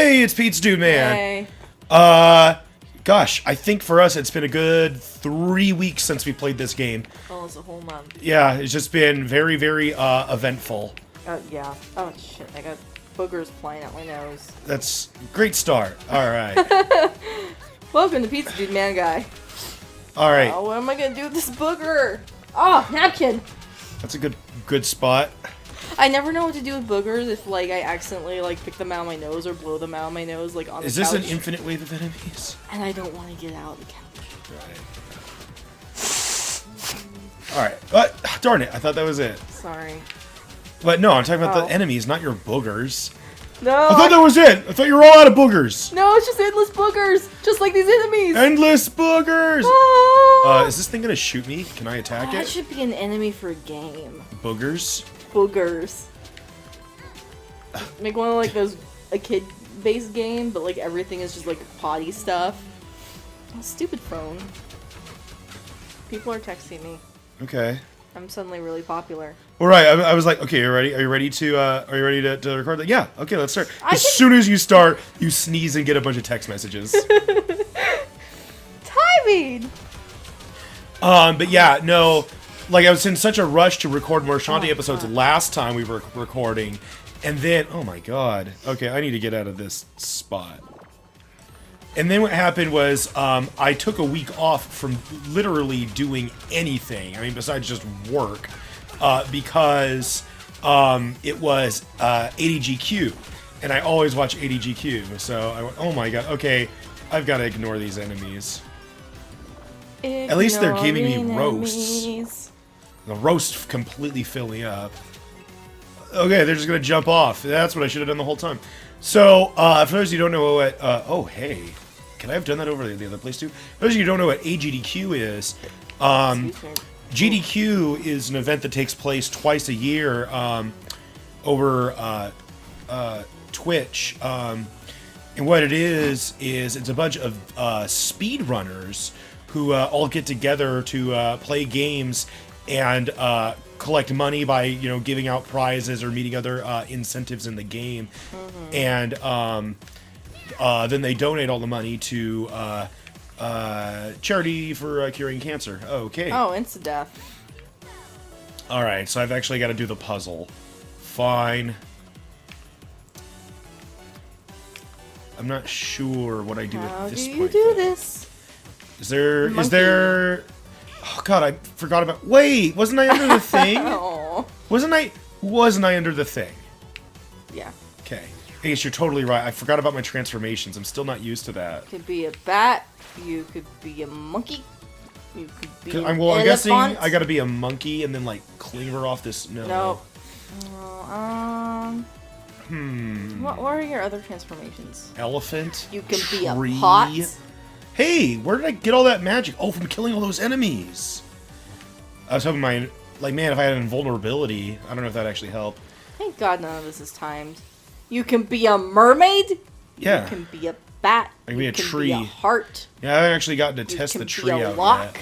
Hey, it's Pete's Dude Man. Hey. Gosh, I think for us it's been a good 3 weeks since we played this game. Oh, it's a whole month. Yeah, it's just been very, very eventful. Yeah. Oh, shit. I got boogers flying out my nose. That's a great start. All right. Welcome to Pizza Dude Man Guy. All right. Oh, what am I gonna do with this booger? Oh, napkin! That's a good spot. I never know what to do with boogers if, like, I accidentally, like, pick them out of my nose or blow them out of my nose, like, on the couch. Is this an infinite wave of enemies? And I don't want to get out of the couch. Right. All right. Darn it! I thought that was it. Sorry. But no, I'm talking about the enemies, not your boogers. No! I thought that was it! I thought you were all out of boogers! No, it's just endless boogers! Just like these enemies! Endless boogers! Ah! Is this thing gonna shoot me? Can I attack That it? should be an enemy for a game. Boogers? Boogers. Make one of, like, those, a kid-based game, but, like, everything is just, like, potty stuff. Oh, stupid phone. People are texting me. Okay. I'm suddenly really popular. All right, I was like, okay, are you ready to record that? Yeah, okay, let's start. As soon as you start, you sneeze and get a bunch of text messages. Timing! But yeah, no, like I was in such a rush to record more Shantae episodes last time we were recording, and then, oh my god, okay, I need to get out of this spot. And then what happened was, I took a week off from literally doing anything, I mean, besides just work, because it was ADGQ, and I always watch ADGQ, so I went, oh my god, okay, I've got to ignore these enemies. At least they're giving me roasts. The roasts completely fill me up. Okay, they're just going to jump off. That's what I should have done the whole time. So, for those of you who don't know what... oh, hey. Can I have done that over the other place, too? For those of you who don't know what AGDQ is, GDQ is an event that takes place twice a year over Twitch. And what it is it's a bunch of speedrunners who all get together to play games and collect money by, you know, giving out prizes or meeting other incentives in the game. And then they donate all the money to charity for curing cancer. Okay. Oh, insta-death. Alright, so I've actually got to do the puzzle. Fine. I'm not sure what I do at this point. How do you do this? Is there... Oh god, I forgot about... Wait, wasn't I under the thing? Oh. Wasn't I under the thing? Yeah. Okay. I guess you're totally right. I forgot about my transformations. I'm still not used to that. You could be a bat. You could be a monkey. You could be an I'm elephant. guessing I gotta be a monkey and then, like, cleaver off this... No. What are your other transformations? Elephant. You can be a tree. pot. Hey, where did I get all that magic? Oh, from killing all those enemies. I was hoping man, if I had invulnerability, I don't know if that actually helped. Thank God none of this is timed. You can be a mermaid. Yeah. You can be a bat. I can be a tree. You can be a heart. Yeah, I haven't actually gotten to test the tree out out lock.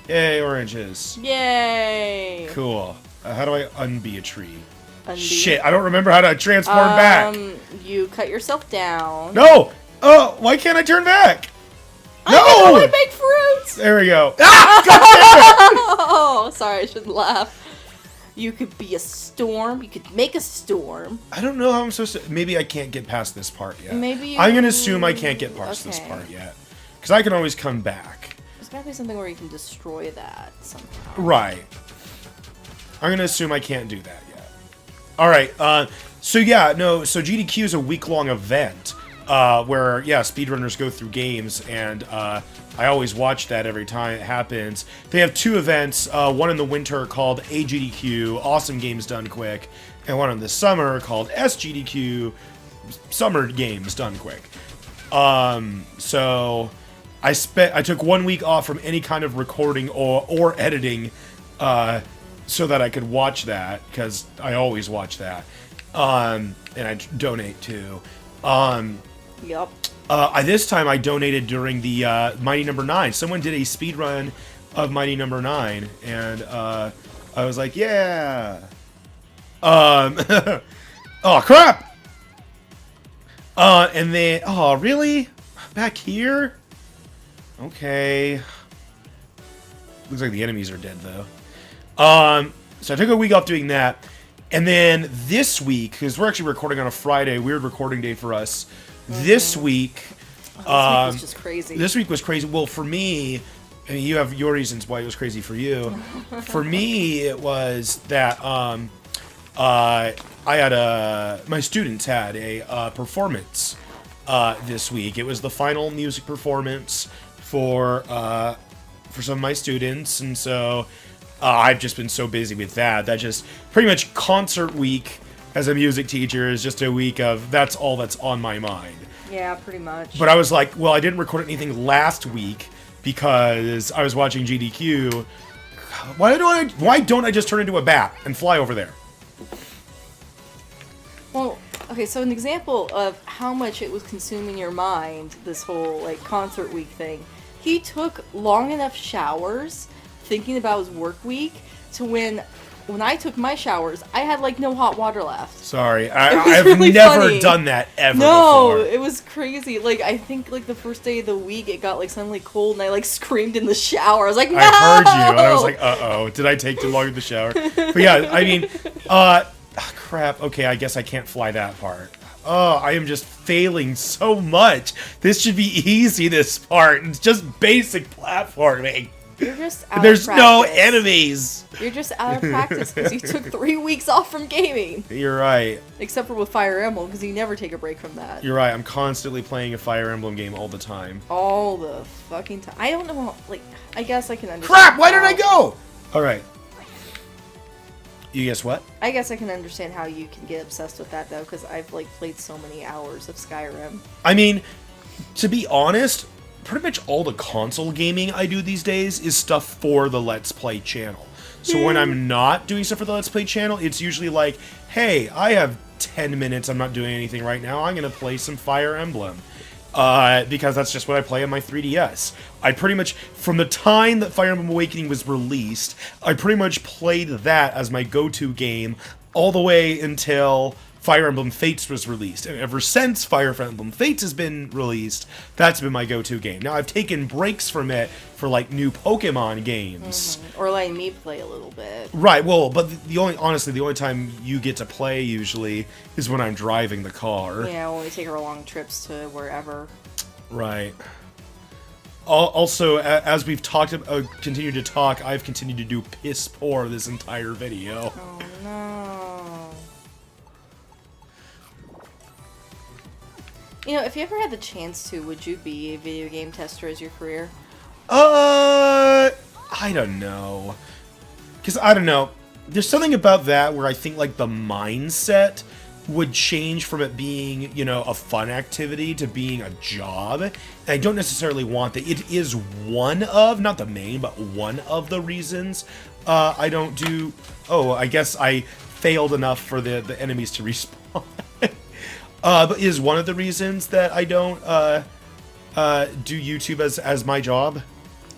yet. Yay, oranges. Yay. Cool. How do I unbe a tree? Undo. Shit, I don't remember how to transform back. You cut yourself down. No! Oh, why can't I turn back? No! I can only make fruits! There we go. Ah! God damn it! Oh, sorry, I shouldn't laugh. You could be a storm. You could make a storm. I don't know how I'm supposed to... Maybe I can't get past this part yet. Maybe I'm going to assume I can't get past this part yet. Because I can always come back. There's got to be something where you can destroy that somehow. Right. I'm going to assume I can't do that yet. Alright, so yeah, no, so GDQ is a week-long event. Where, yeah, speedrunners go through games, and I always watch that every time it happens. They have two events, one in the winter called AGDQ, Awesome Games Done Quick, and one in the summer called SGDQ, Summer Games Done Quick. So I took 1 week off from any kind of recording or editing, so that I could watch that, because I always watch that, and I donate too. Yup. This time I donated during the Mighty Number 9. Someone did a speed run of Mighty Number 9, and I was like, yeah. Oh crap! And then, oh, really? Back here? Okay. Looks like the enemies are dead, though. So I took a week off doing that. And then this week, because we're actually recording on a Friday, weird recording day for us. This week... This week was just crazy. This week was crazy. Well, for me... I mean, you have your reasons why it was crazy for you. For me, it was that I had my students had a performance this week. It was the final music performance for some of my students, and so I've just been so busy with that. That just pretty much concert week as a music teacher is just a week of that's all that's on my mind. Yeah, pretty much. But I was like, well, I didn't record anything last week because I was watching GDQ. Why don't I just turn into a bat and fly over there? Well, okay, so an example of how much it was consuming your mind, this whole, like, concert week thing, he took long enough showers thinking about his work week to when I took my showers, I had, like, no hot water left. Sorry, I've really never funny. done that ever No, before. it was crazy. Like, I think, like, the first day of the week, it got, like, suddenly cold, and I, like, screamed in the shower. I was like, no! I heard you, and I was like, uh-oh, did I take too long in the shower? But yeah, I mean, crap, okay, I guess I can't fly that part. Oh, I am just failing so much. This should be easy, this part. It's just basic platforming. You're just out There's of practice. no enemies. You're just out of practice because you took 3 weeks off from gaming. You're right. Except for with Fire Emblem, because you never take a break from that. You're right. I'm constantly playing a Fire Emblem game all the time. All the fucking time. I don't know, like, I guess I can understand. Crap! Why did I go? All right. You guess what? I guess I can understand how you can get obsessed with that, though, because I've, like, played so many hours of Skyrim. I mean, to be honest, pretty much all the console gaming I do these days is stuff for the Let's Play channel. So when I'm not doing stuff for the Let's Play channel, it's usually like, hey, I have 10 minutes, I'm not doing anything right now, I'm going to play some Fire Emblem. Because that's just what I play on my 3DS. I pretty much, from the time that Fire Emblem Awakening was released, I pretty much played that as my go-to game all the way until Fire Emblem Fates was released. And ever since Fire Emblem Fates has been released, that's been my go-to game. Now, I've taken breaks from it for, like, new Pokemon games. Or letting me play a little bit. Right, well, but honestly, the only time you get to play, usually, is when I'm driving the car. Yeah, when we take our long trips to wherever. Right. Also, as we've continued to talk, I've continued to do piss poor this entire video. Oh, no. You know, if you ever had the chance to, would you be a video game tester as your career? I don't know. Because, I don't know. There's something about that where I think, like, the mindset would change from it being, you know, a fun activity to being a job. And I don't necessarily want that. It is one of, not the main, but one of the reasons I don't do... Oh, I guess I failed enough for the enemies to respawn. But is one of the reasons that I don't do YouTube as my job,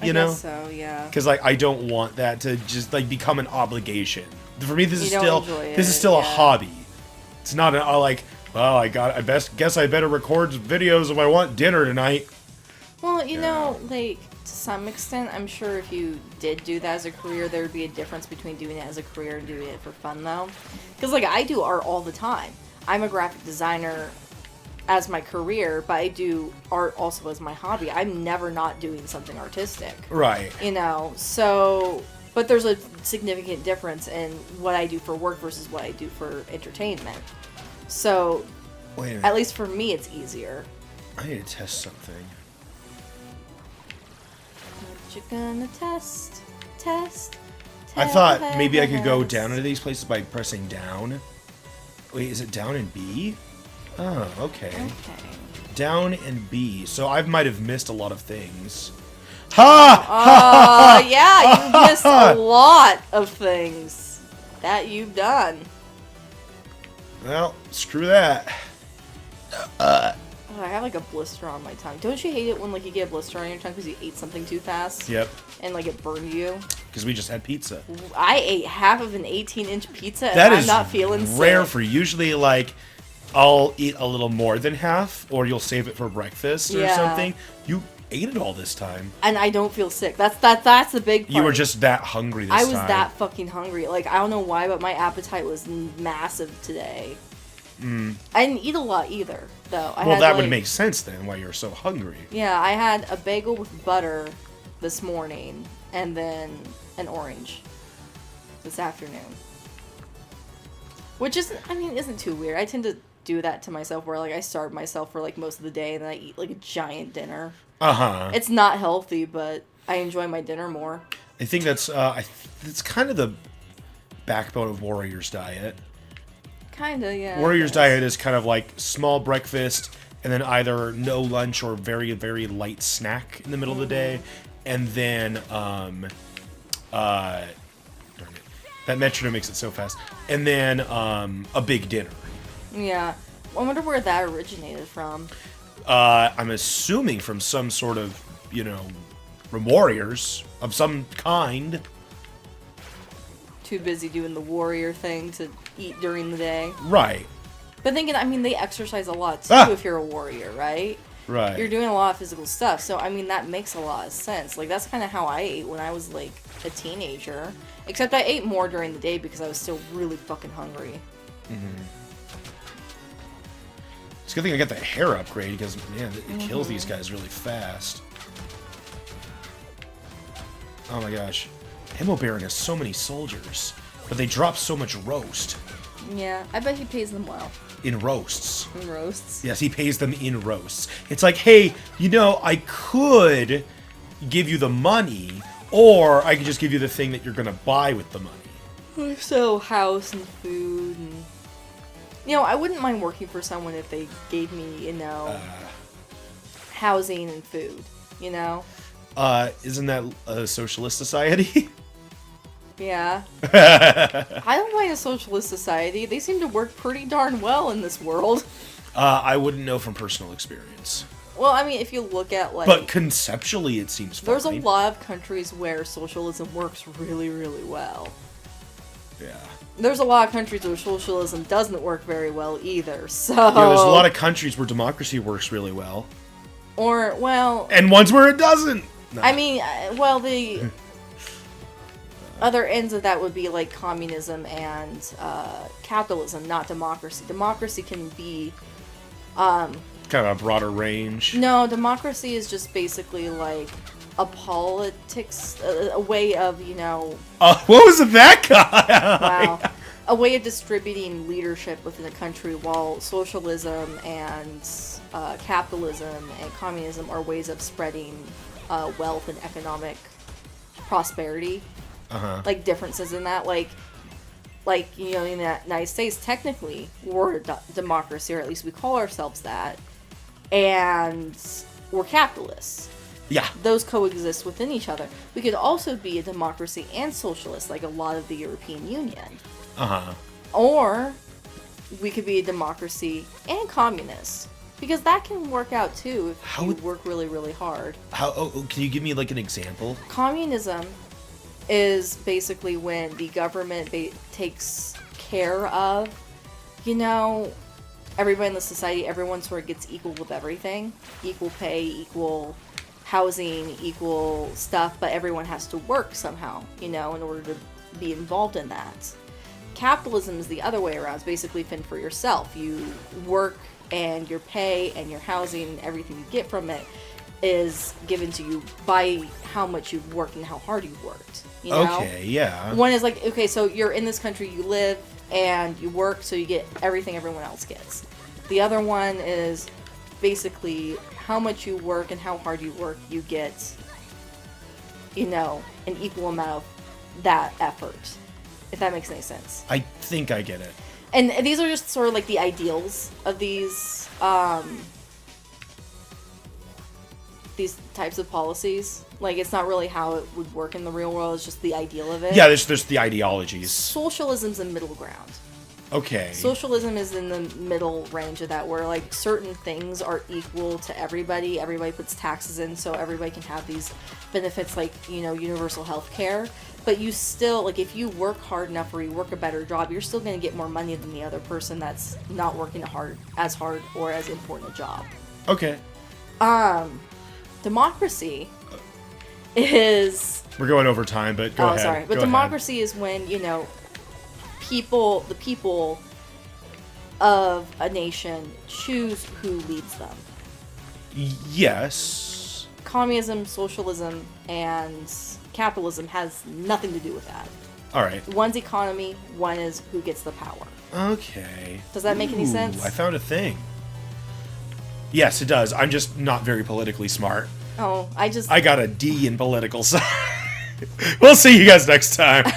you know? Guess so, yeah. Because like I don't want that to just like become an obligation. For me, this is still a hobby. It's not like, well, guess I better record videos if I want dinner tonight. Well, you know, like to some extent, I'm sure if you did do that as a career, there would be a difference between doing it as a career and doing it for fun, though. Because like I do art all the time. I'm a graphic designer as my career, but I do art also as my hobby. I'm never not doing something artistic. Right. You know, so... But there's a significant difference in what I do for work versus what I do for entertainment. So, wait a minute. At least for me, it's easier. I need to test something. What you gonna test? Test? I thought maybe I could go down into these places by pressing down. Wait, is it down and B? Oh, okay. Okay. Down and B. So I might have missed a lot of things. Ha! Yeah, you've missed a lot of things that you've done. Well, screw that. Oh, I have like a blister on my tongue. Don't you hate it when like you get a blister on your tongue because you ate something too fast? Yep. And like it burned you? Because we just had pizza. I ate half of an 18-inch pizza and That I'm is not feeling rare sick. for usually like I'll eat a little more than half, or you'll save it for breakfast or Yeah. something. You ate it all this time. And I don't feel sick. That's the big part. You were just that hungry this I time. was that fucking hungry. Like, I don't know why, but my appetite was massive today. I didn't eat a lot either, though. Well, that would make sense then, why you're so hungry. Yeah, I had a bagel with butter this morning, and then an orange this afternoon. Which isn't too weird. I tend to do that to myself where, like, I starve myself for, like, most of the day, and then I eat, like, a giant dinner. Uh-huh. It's not healthy, but I enjoy my dinner more. I think that's, it's kind of the backbone of Warrior's diet. Kinda, yeah. Warrior's diet is kind of like small breakfast, and then either no lunch or very, very light snack in the middle of the day, and then, darn it. That metronome makes it so fast. And then, a big dinner. Yeah. I wonder where that originated from. I'm assuming from some sort of, warriors of some kind. Too busy doing the warrior thing to eat during the day. Right. But thinking, they exercise a lot too if you're a warrior, right? Right. You're doing a lot of physical stuff, so that makes a lot of sense. Like, that's kind of how I ate when I was, like, a teenager. Except I ate more during the day because I was still really fucking hungry. Mm-hmm. It's a good thing I got the hair upgrade because, man, it kills these guys really fast. Oh my gosh. Himmo Baron has so many soldiers, but they drop so much roast. Yeah, I bet he pays them well. In roasts. In roasts? Yes, he pays them in roasts. It's like, hey, I could give you the money, or I could just give you the thing that you're going to buy with the money. So, house and food and... I wouldn't mind working for someone if they gave me, housing and food, Isn't that a socialist society? Yeah. I don't mind a socialist society. They seem to work pretty darn well in this world. I wouldn't know from personal experience. Well, if you look at, like... But conceptually, it seems fine. There's a lot of countries where socialism works really, really well. Yeah. There's a lot of countries where socialism doesn't work very well either, so... Yeah, there's a lot of countries where democracy works really well. Or, well... And ones where it doesn't! No. The... other ends of that would be, like, communism and capitalism, not democracy. Democracy can be... kind of a broader range. No, democracy is just basically, like, a politics... a way of, what was that guy? Wow. A way of distributing leadership within a country, while socialism and capitalism and communism are ways of spreading wealth and economic prosperity. Uh-huh. Like, differences in that. Like in the United States, technically, we're a democracy, or at least we call ourselves that. And we're capitalists. Yeah. Those coexist within each other. We could also be a democracy and socialist, like a lot of the European Union. Uh-huh. Or we could be a democracy and communist. Because that can work out too if you work really, really hard. Can you give me, like, an example? Communism is basically when the government takes care of, everybody in the society, everyone sort of gets equal with everything. Equal pay, equal housing, equal stuff, but everyone has to work somehow, in order to be involved in that. Capitalism is the other way around. It's basically fend for yourself. You work, and your pay and your housing and everything you get from it is given to you by how much you've worked and how hard you've worked. Okay, yeah. One is like, okay, so you're in this country, you live, and you work, so you get everything everyone else gets. The other one is basically how much you work and how hard you work, you get, an equal amount of that effort. If that makes any sense. I think I get it. And these are just sort of like the ideals of these types of policies. Like, it's not really how it would work in the real world, it's just the ideal of it. Yeah, there's the ideologies. Socialism's a middle ground. Okay. Socialism is in the middle range of that, where like certain things are equal to everybody. Everybody puts taxes in, so everybody can have these benefits, like, you know, universal health care. But you still, like, if you work hard enough or you work a better job, you're still going to get more money than the other person that's not working as hard or as important a job. Okay. Democracy is... We're going over time, but go ahead. Oh, sorry. But democracy is when, you know, the people of a nation choose who leads them. Yes. Communism, socialism, and capitalism has nothing to do with that. All right. One's economy, one is who gets the power. Okay. Does that make any sense? I found a thing. Yes, it does. I'm just not very politically smart. Oh, I got a D in political science. We'll see you guys next time.